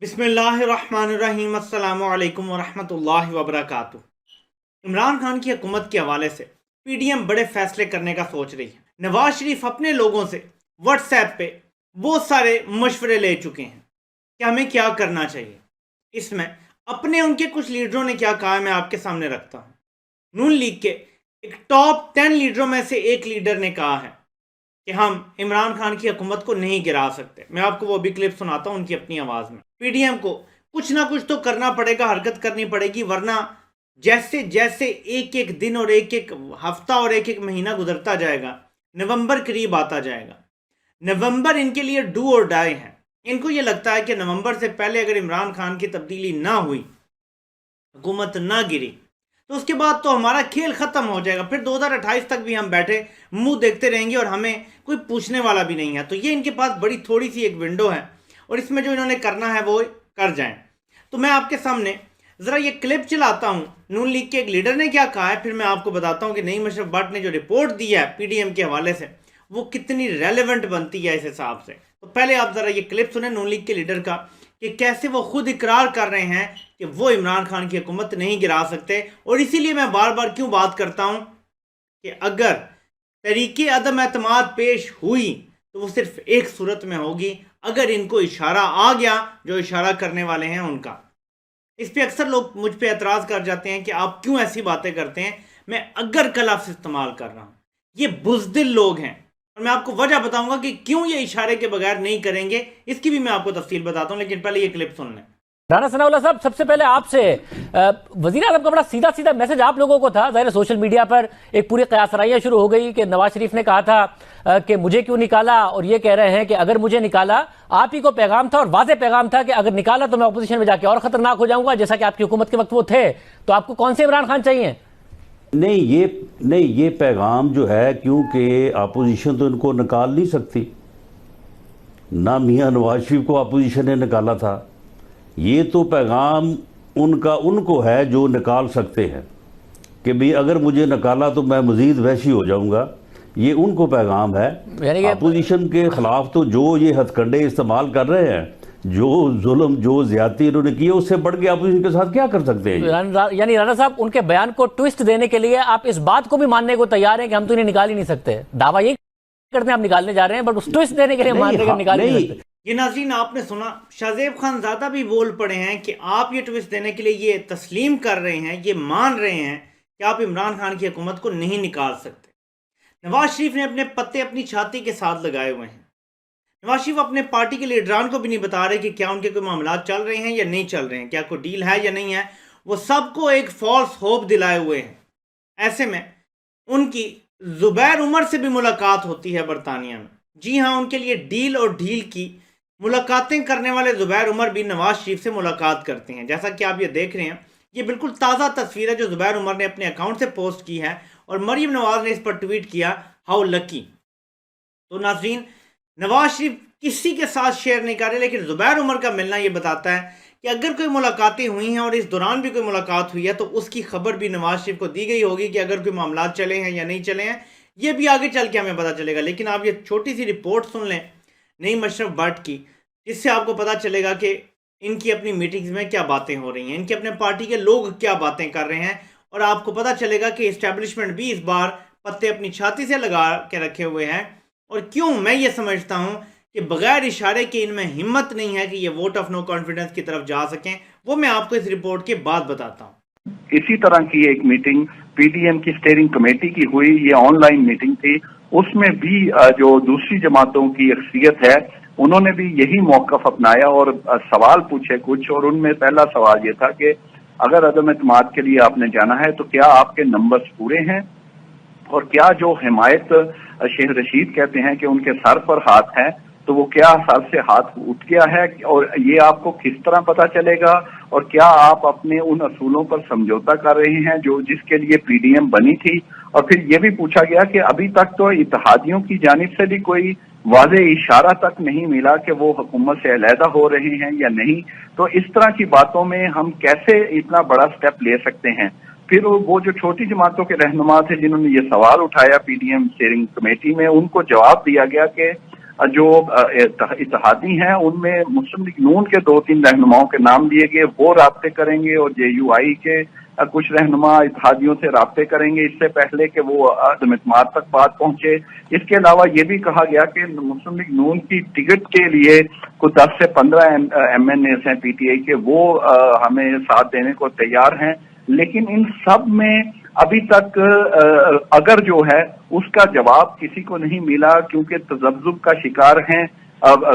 बिस्मिल्लाहिर्रहमानिर्रहीम अस्सलामु अलैकुम वरहमतुल्लाहि वबरकातुहू। इमरान खान की हुकूमत के हवाले से पीडीएम बड़े फैसले करने का सोच रही है। नवाज शरीफ अपने लोगों से व्हाट्सएप पे बहुत सारे मशवरे ले चुके हैं कि हमें क्या करना चाहिए। इसमें अपने उनके कुछ लीडरों ने क्या कहा है मैं आपके सामने रखता हूँ। नून लीग के एक टॉप 10 लीडरों में से एक लीडर ने कहा है कि हम इमरान खान की हुकूमत को नहीं गिरा सकते। मैं आपको वो भी क्लिप सुनाता हूँ उनकी अपनी आवाज़ में। पीडीएम को कुछ ना कुछ तो करना पड़ेगा, हरकत करनी पड़ेगी, वरना जैसे जैसे एक एक दिन और एक एक हफ्ता और एक एक महीना गुजरता जाएगा, नवंबर करीब आता जाएगा। नवंबर इनके लिए डू और डाई है। इनको ये लगता है कि नवंबर से पहले अगर इमरान खान की तब्दीली ना हुई, हुकूमत ना गिरी, तो उसके बाद तो हमारा खेल ख़त्म हो जाएगा। फिर 2028 तक भी हम बैठे मुंह देखते रहेंगे और हमें कोई पूछने वाला भी नहीं है। तो ये इनके पास बड़ी थोड़ी सी एक विंडो है और इसमें जो इन्होंने करना है वो कर जाएं। तो मैं आपके सामने ज़रा ये क्लिप चलाता हूँ। नून लीग के एक लीडर ने क्या कहा है, फिर मैं आपको बताता हूँ कि नईम अशरफ भट्ट ने जो रिपोर्ट दी है पीडीएम के हवाले से वो कितनी रेलेवेंट बनती है इस हिसाब से। तो पहले आप ज़रा ये क्लिप सुने नून लीग के लीडर का कि कैसे वो खुद इकरार कर रहे हैं कि वो इमरान खान की हुकूमत नहीं गिरा सकते। और इसीलिए मैं बार बार क्यों बात करता हूं कि अगर तरीके अदम एतमाद पेश हुई तो वो सिर्फ एक सूरत में होगी, अगर इनको इशारा आ गया जो इशारा करने वाले हैं उनका। इस पे अक्सर लोग मुझ पे एतराज़ कर जाते हैं कि आप क्यों ऐसी बातें करते हैं। मैं अगर का लफ्ज़ इस्तेमाल कर रहा हूं। ये बुज़दिल लोग हैं और मैं आपको वजह बताऊंगा कि क्यों ये इशारे के बगैर नहीं करेंगे। इसकी भी मैं आपको तफसील बताता हूं, लेकिन पहले ये क्लिप सुन लें। राना सनाउल्लाह साहब, सबसे पहले आपसे वज़ीर आज़म का बड़ा सीधा सीधा मैसेज आप लोगों को था। ज़ाहिर सोशल मीडिया पर एक पूरी क़यासराइयाँ शुरू हो गई कि नवाज शरीफ ने कहा था कि मुझे क्यों निकाला, और ये कह रहे हैं कि अगर मुझे निकाला, आप ही को पैगाम था और वाज़ेह पैगाम था कि अगर निकाला तो मैं अपोजिशन में जाके और ख़तरनाक हो जाऊंगा, जैसा कि आपकी हुकूमत के वक्त वो थे। तो आपको कौन से इमरान खान चाहिए? नहीं, ये पैगाम जो है, क्योंकि अपोजिशन तो इनको निकाल नहीं सकती ना, मियां नवाज शरीफ को अपोजिशन ने निकाला था। ये तो पैगाम उनको है जो निकाल सकते हैं कि भाई अगर मुझे निकाला तो मैं मजीद वहशी हो जाऊंगा। ये उनको पैगाम है। अपोजिशन के खिलाफ तो जो ये हथकंडे इस्तेमाल कर रहे हैं, जो जुल्म जो ज्यादती इन्होंने की है, उससे बढ़ के अपोजिशन के साथ क्या कर सकते हैं? यानी राणा साहब, उनके बयान को ट्विस्ट देने के लिए आप इस बात को भी मानने को तैयार हैं कि हम तो इन्हें निकाल ही नहीं सकते। दावा यही करते हैं आप निकालने जा रहे हैं, बट उस ट्विस्ट देने के लिए मान रहे हैं निकाल नहीं सकते। ये नाज़रीन आपने सुना, शाहज़ेब खानज़ादा भी बोल पड़े हैं कि आप ये ट्विस्ट देने के लिए ये तस्लीम कर रहे हैं, ये मान रहे हैं कि आप इमरान खान की हुकूमत को नहीं निकाल सकते। नवाज शरीफ ने अपने पत्ते अपनी छाती के साथ लगाए हुए हैं। नवाज शरीफ अपने पार्टी के लीडरान को भी नहीं बता रहे कि क्या उनके कोई मामला चल रहे हैं या नहीं चल रहे हैं, क्या कोई डील है या नहीं है। वो सबको एक फॉल्स होप दिलाए हुए हैं। ऐसे में उनकी जुबैर उमर से भी मुलाकात होती है बरतानिया में। जी हाँ, उनके लिए डील और ढील की मुलाकातें करने वाले जुबैर उमर भी नवाज शरीफ से मुलाकात करते हैं। जैसा कि आप ये देख रहे हैं, ये बिल्कुल ताज़ा तस्वीर है जो जुबैर उमर ने अपने अकाउंट से पोस्ट की है और मरीम नवाज ने इस पर ट्वीट किया, हाउ लकी। तो नाज़रीन, नवाज शरीफ किसी के साथ शेयर नहीं कर रहे, लेकिन जुबैर उमर का मिलना ये बताता है कि अगर कोई मुलाकातें हुई हैं और इस दौरान भी कोई मुलाकात हुई है तो उसकी खबर भी नवाज शरीफ को दी गई होगी कि अगर कोई मामला चले हैं या नहीं चले हैं, ये भी आगे चल के हमें पता चलेगा। लेकिन आप ये छोटी सी रिपोर्ट सुन लें नईम अशरफ भट्ट की, जिससे आपको पता चलेगा कि इनकी अपनी मीटिंग्स में क्या बातें हो रही हैं, इनके अपने पार्टी के लोग क्या बातें कर रहे हैं, और आपको पता चलेगा कि इस्टेब्लिशमेंट भी इस बार पत्ते अपनी छाती से लगा के रखे हुए हैं। और क्यों मैं ये समझता हूँ कि बगैर इशारे के इनमें हिम्मत नहीं है कि ये वोट ऑफ नो कॉन्फिडेंस की तरफ जा सकें, वो मैं आपको इस रिपोर्ट के बाद बताता हूँ। इसी तरह की एक मीटिंग पीडीएम की स्टीयरिंग कमेटी की हुई। ये ऑनलाइन मीटिंग थी। उसमें भी जो दूसरी जमातों की अक्सरियत है उन्होंने भी यही मौकफ अपनाया और सवाल पूछे कुछ। और उनमें पहला सवाल ये था कि अगर अदम एतमाद के लिए आपने जाना है तो क्या आपके नंबर्स पूरे हैं, और क्या जो हिमायत शेख रशीद कहते हैं कि उनके सर पर हाथ है, तो वो क्या सर से हाथ उठ गया है, और ये आपको किस तरह पता चलेगा, और क्या आप अपने उन असूलों पर समझौता कर रहे हैं जो जिसके लिए पीडीएम बनी थी। और फिर ये भी पूछा गया कि अभी तक तो इत्तेहादियों की जानिब से भी कोई वाज़ेह इशारा तक नहीं मिला कि वो हुकूमत से अलहदा हो रहे हैं या नहीं। तो इस तरह की बातों में हम कैसे इतना बड़ा स्टेप ले सकते हैं। फिर वो जो छोटी जमातों के रहनुमा थे जिन्होंने ये सवाल उठाया पीडीएम स्टीयरिंग कमेटी में, उनको जवाब दिया गया कि जो इत्तेहादी हैं उनमें मुस्लिम लीग नून के 2-3 रहनुमाओं के नाम दिए गए, वो राब्ते करेंगे और JUI के कुछ रहनुमा इत्तेहादियों से राब्ते करेंगे इससे पहले कि वो अदम इत्मीनान तक बात पहुंचे। इसके अलावा ये भी कहा गया कि मुस्लिम लीग नून की टिकट के लिए कुछ 10 से 15 MNAs हैं PTI के, वो हमें साथ देने को तैयार हैं। लेकिन इन सब में अभी तक अगर जो है उसका जवाब किसी को नहीं मिला, क्योंकि तजब्जुब का शिकार हैं।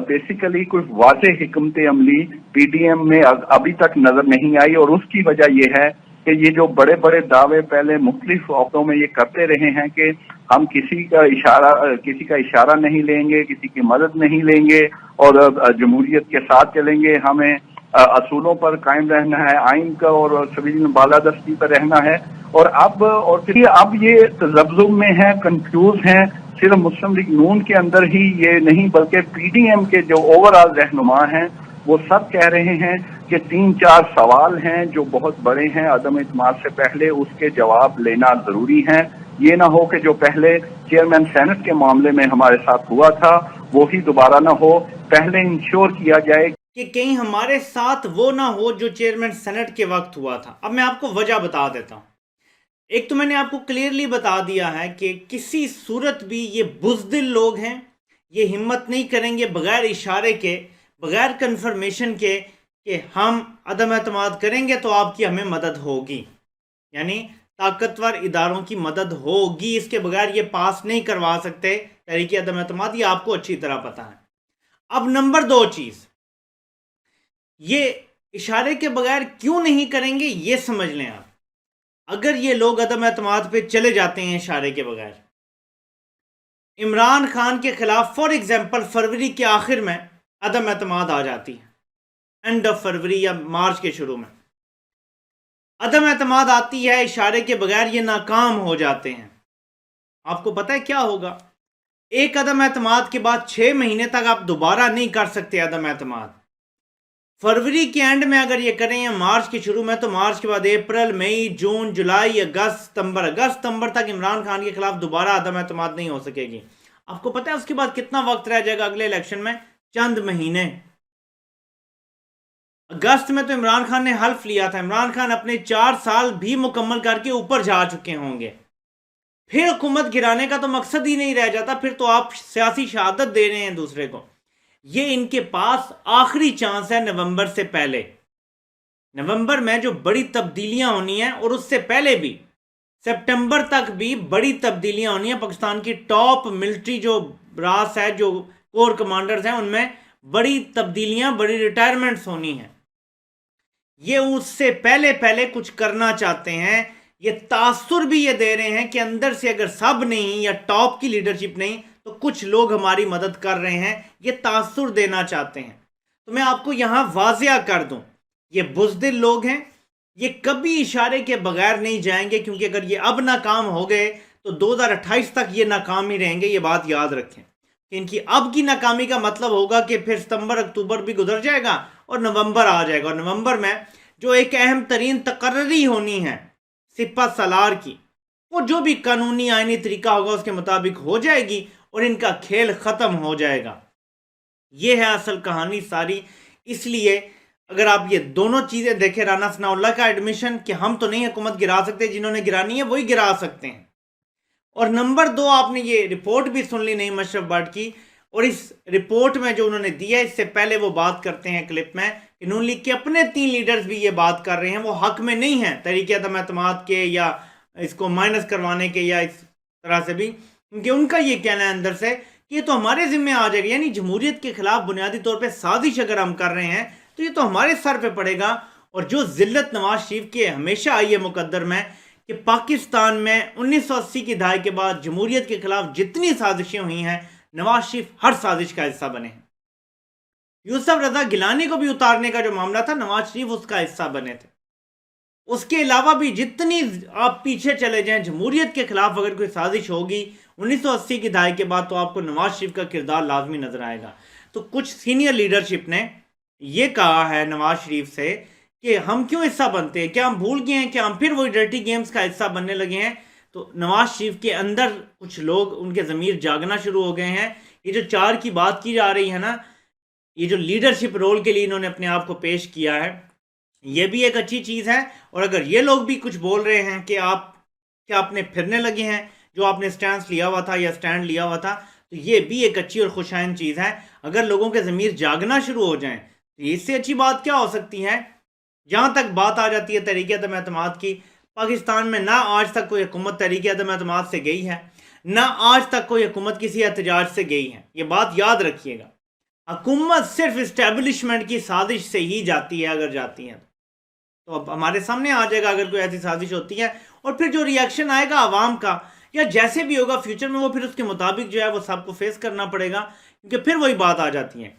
बेसिकली कोई वाज़ेह हिकमत अमली PDM में अभी तक नजर नहीं आई, और उसकी वजह यह है कि ये जो बड़े बड़े दावे पहले मुख्तलिफ वक्तों में ये करते रहे हैं कि हम किसी का इशारा नहीं लेंगे, किसी की मदद नहीं लेंगे और जमहूरियत के साथ चलेंगे, हमें असूलों पर कायम रहना है, आइन का और सिविल बालादस्ती पर रहना है। और अब ये तजब्जुब में है, कंफ्यूज हैं। सिर्फ मुस्लिम लीग नून के अंदर ही ये नहीं बल्कि PDM के जो ओवरऑल रहनुमा हैं वो सब कह रहे हैं कि 3-4 सवाल हैं जो बहुत बड़े हैं, अदम इत्मीनान से पहले उसके जवाब लेना जरूरी है। ये ना हो कि जो पहले चेयरमैन सेनेट के मामले में हमारे साथ हुआ था वो ही दोबारा ना हो। पहले इंश्योर किया जाए कि कहीं हमारे साथ वो ना हो जो चेयरमैन सेनेट के वक्त हुआ था। अब मैं आपको वजह बता देता हूँ। एक तो मैंने आपको क्लियरली बता दिया है कि किसी सूरत भी ये बुज़दिल लोग हैं, ये हिम्मत नहीं करेंगे बगैर इशारे के, बगैर कंफर्मेशन के कि हम अदम एतमाद करेंगे तो आपकी हमें मदद होगी, यानी ताकतवर इदारों की मदद होगी, इसके बगैर ये पास नहीं करवा सकते तहरीक अदम एतमाद, ये आपको अच्छी तरह पता है। अब नंबर 2 चीज़, ये इशारे के बगैर क्यों नहीं करेंगे ये समझ लें आप। अगर ये लोग अदम एतमाद पे चले जाते हैं इशारे के बगैर, इमरान खान के खिलाफ फॉर एग्जाम्पल फरवरी के आखिर में अदम एतमाद आ जाती है, एंड ऑफ फरवरी या मार्च के शुरू में अदम एतमाद आती है, इशारे के बगैर ये नाकाम हो जाते हैं। आपको पता है क्या होगा? एक अदम एतमाद के बाद 6 महीने तक आप दोबारा नहीं कर सकते अदम एतमाद। फरवरी के एंड में अगर ये करें या मार्च के शुरू में, तो मार्च के बाद अप्रैल, मई, जून, जुलाई, अगस्त, सितंबर तक इमरान खान के खिलाफ दोबारा अदम एतमाद नहीं हो सकेगी। आपको पता है उसके बाद कितना वक्त रह जाएगा अगले इलेक्शन में? चंद महीने। अगस्त में तो इमरान खान ने हल्फ लिया था, इमरान खान अपने 4 साल भी मुकम्मल करके ऊपर जा चुके होंगे। फिर हुकूमत गिराने का तो मकसद ही नहीं रह जाता, फिर तो आप सियासी शहादत दे रहे हैं दूसरे को। ये इनके पास आखिरी चांस है नवंबर से पहले। नवंबर में जो बड़ी तब्दीलियां होनी हैं, और उससे पहले भी सितंबर तक भी बड़ी तब्दीलियां होनी हैं। पाकिस्तान की टॉप मिलिट्री जो ब्रास है, जो कोर कमांडर्स हैं, उनमें बड़ी तब्दीलियां, बड़ी रिटायरमेंट्स होनी हैं। ये उससे पहले कुछ करना चाहते हैं। ये तासुर भी ये दे रहे हैं कि अंदर से अगर सब नहीं या टॉप की लीडरशिप नहीं तो कुछ लोग हमारी मदद कर रहे हैं, ये तासुर देना चाहते हैं। तो मैं आपको यहां वाज़िया कर दूं, ये बुज़दिल लोग हैं, ये कभी इशारे के बगैर नहीं जाएंगे, क्योंकि अगर ये अब नाकाम हो गए तो 2028 तक ये नाकाम ही रहेंगे। ये बात याद रखें कि इनकी अब की नाकामी का मतलब होगा कि फिर सितंबर, अक्टूबर भी गुजर जाएगा और नवंबर आ जाएगा, और नवंबर में जो एक अहम तरीन तकर्री होनी है सिपा सलार की, वो जो भी कानूनी आईनी तरीका होगा उसके मुताबिक हो जाएगी और इनका खेल ख़त्म हो जाएगा। ये है असल कहानी सारी। इसलिए अगर आप ये दोनों चीज़ें देखें, राना सनाउल्लाह का एडमिशन कि हम तो नहीं हुकूमत गिरा सकते, जिन्होंने गिरानी है वही गिरा सकते हैं, और नंबर 2 आपने ये रिपोर्ट भी सुन ली नईम अशरफ भट्ट की, और इस रिपोर्ट में जो उन्होंने दिया, इससे पहले वो बात करते हैं क्लिप में कि नून लीग के अपने 3 लीडर्स भी ये बात कर रहे हैं, वो हक में नहीं है तहरीक अदम एतमाद के या इसको माइनस करवाने के या इस तरह से भी, क्योंकि उनका ये कहना है अंदर से कि ये तो हमारे जिम्मे आ जाएगा, यानी जमहूरियत के खिलाफ बुनियादी तौर पर साजिश अगर हम कर रहे हैं तो ये तो हमारे सर पे पड़ेगा। और जो जिल्लत नवाज शरीफ के हमेशा आई है मुकद्दर में कि पाकिस्तान में 1980 की दहाई के बाद जमहूरियत के खिलाफ जितनी साजिशें हुई हैं, नवाज शरीफ हर साजिश का हिस्सा बने हैं। यूसुफ रजा गिलानी को भी उतारने का जो मामला था, नवाज शरीफ उसका हिस्सा बने थे। उसके अलावा भी जितनी आप पीछे चले जाएं, जमहूरियत के खिलाफ अगर कोई साजिश होगी 1980 की दहाई के बाद, तो आपको नवाज शरीफ का किरदार लाजमी नजर आएगा। तो कुछ सीनियर लीडरशिप ने ये कहा है नवाज शरीफ से कि हम क्यों हिस्सा बनते हैं, क्या हम भूल गए हैं कि हम फिर वही डर्टी गेम्स का हिस्सा बनने लगे हैं। तो नवाज शरीफ के अंदर कुछ लोग, उनके ज़मीर जागना शुरू हो गए हैं یہ جو 4 کی بات کی جا رہی ہے نا، یہ جو لیڈرشپ رول کے لیے انہوں نے اپنے آپ کو پیش کیا ہے، یہ بھی ایک اچھی چیز ہے. اور اگر یہ لوگ بھی کچھ بول رہے ہیں کہ آپ کیا اپنے پھرنے لگے ہیں جو آپ نے سٹینس لیا ہوا تھا یا سٹینڈ لیا ہوا تھا، تو یہ بھی ایک اچھی اور خوشائند چیز ہے. اگر لوگوں کے ضمیر جاگنا شروع ہو جائیں تو اس سے اچھی بات کیا ہو سکتی ہے. جہاں تک بات آ جاتی ہے تحریک عدم اعتماد کی، پاکستان میں نہ آج تک کوئی حکومت تحریک عدم اعتماد سے گئی ہے، نہ آج تک کوئی حکومت کسی احتجاج سے گئی ہے. یہ بات یاد رکھیے گا. حکومت صرف اسٹیبلشمنٹ کی سازش سے ہی جاتی ہے، اگر جاتی ہے تو اب ہمارے سامنے آ جائے گا اگر کوئی ایسی سازش ہوتی ہے. اور پھر جو ری ایکشن آئے گا عوام کا یا جیسے بھی ہوگا فیوچر میں، وہ پھر اس کے مطابق جو ہے وہ سب کو فیس کرنا پڑے گا، کیونکہ پھر وہی بات آ جاتی ہے.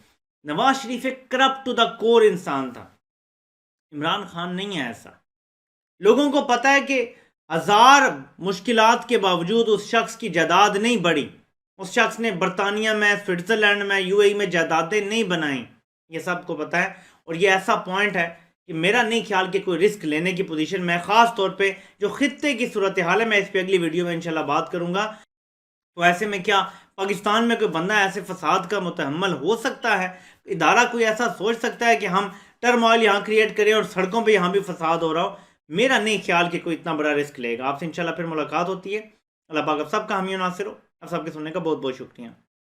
نواز شریف ایک کرپٹ ٹو دا کور انسان تھا، عمران خان نہیں ہے ایسا. لوگوں کو پتہ ہے کہ 1000 مشکلات کے باوجود اس شخص کی جائیداد نہیں بڑھی. اس شخص نے برطانیہ میں، سوئٹزرلینڈ میں، UAE میں جائیدادیں نہیں بنائیں، یہ سب کو پتہ ہے. اور یہ ایسا پوائنٹ ہے کہ میرا نہیں خیال کہ کوئی رسک لینے کی پوزیشن میں، خاص طور پہ جو خطے کی صورتحال ہے، میں اس پہ اگلی ویڈیو میں انشاءاللہ بات کروں گا. تو ایسے میں کیا پاکستان میں کوئی بندہ ایسے فساد کا متحمل ہو سکتا ہے؟ ادارہ کوئی ایسا سوچ سکتا ہے کہ ہم ٹرموائل یہاں کریٹ کریں اور سڑکوں پہ یہاں بھی فساد ہو رہا ہو؟ میرا نہیں خیال کہ کوئی اتنا بڑا رسک لے گا. آپ سے انشاءاللہ پھر ملاقات ہوتی ہے. اللہ پاک آپ سب کا حامی و ناصر ہو. آپ سب کے سننے کا بہت بہت شکریہ.